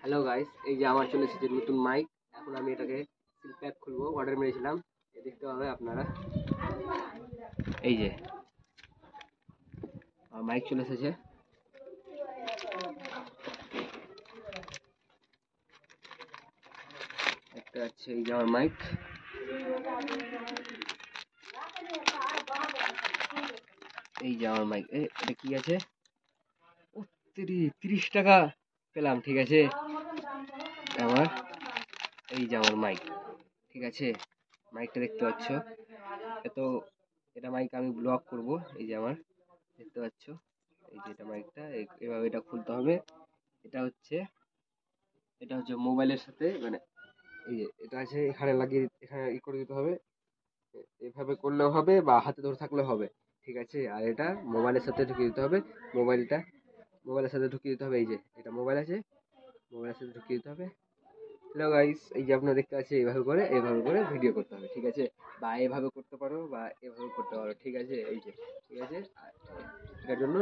Hello guys, এই যে আমার চলে এসেছে নতুন মাইক। এখন আমি এটাকে সিল প্যাক খুলবো, অর্ডার মেরেছিলাম। দেখতে পাবে আপনারা, এই যে আমার মাইক চলে এসেছে। একটা আছে, এই যে আমার মাইক। এই যে আমার মাইক। এটা কি আছে? 30 টাকা পেলাম, ঠিক আছে। আমার এই যে আমার মাইক, ঠিক আছে। মাইকটা দেখতে পাচ্ছ, এত এটা মাইক আমি ব্লগ করব। এই যে আমার দেখতে পাচ্ছ, এই যে এটা মাইকটা এভাবে এটা খুলতে হবে। এটা হচ্ছে মোবাইলের সাথে, মানে এই যে এটা আছে, এখানে লাগিয়ে এখানে করে দিতে হবে। এভাবে করলেও হবে বা হাতে ধরে থাকলেও হবে, ঠিক আছে। আর এটা মোবাইলের সাথে ঢুকিয়ে দিতে হবে। মোবাইলটা মোবাইলের সাথে ঢুকিয়ে দিতে হবে। এই যে এটা মোবাইল আছে, মোবাইলের সাথে ঢুকিয়ে দিতে হবে। হ্যালো গাইস, এই যে আপনারা দেখতে পাচ্ছেন, এইভাবে করে ভিডিও করতে হবে, ঠিক আছে। বা এভাবে করতে পারো বা এভাবে করতে পারো, ঠিক আছে। এই যে ঠিক আছে, এটার জন্য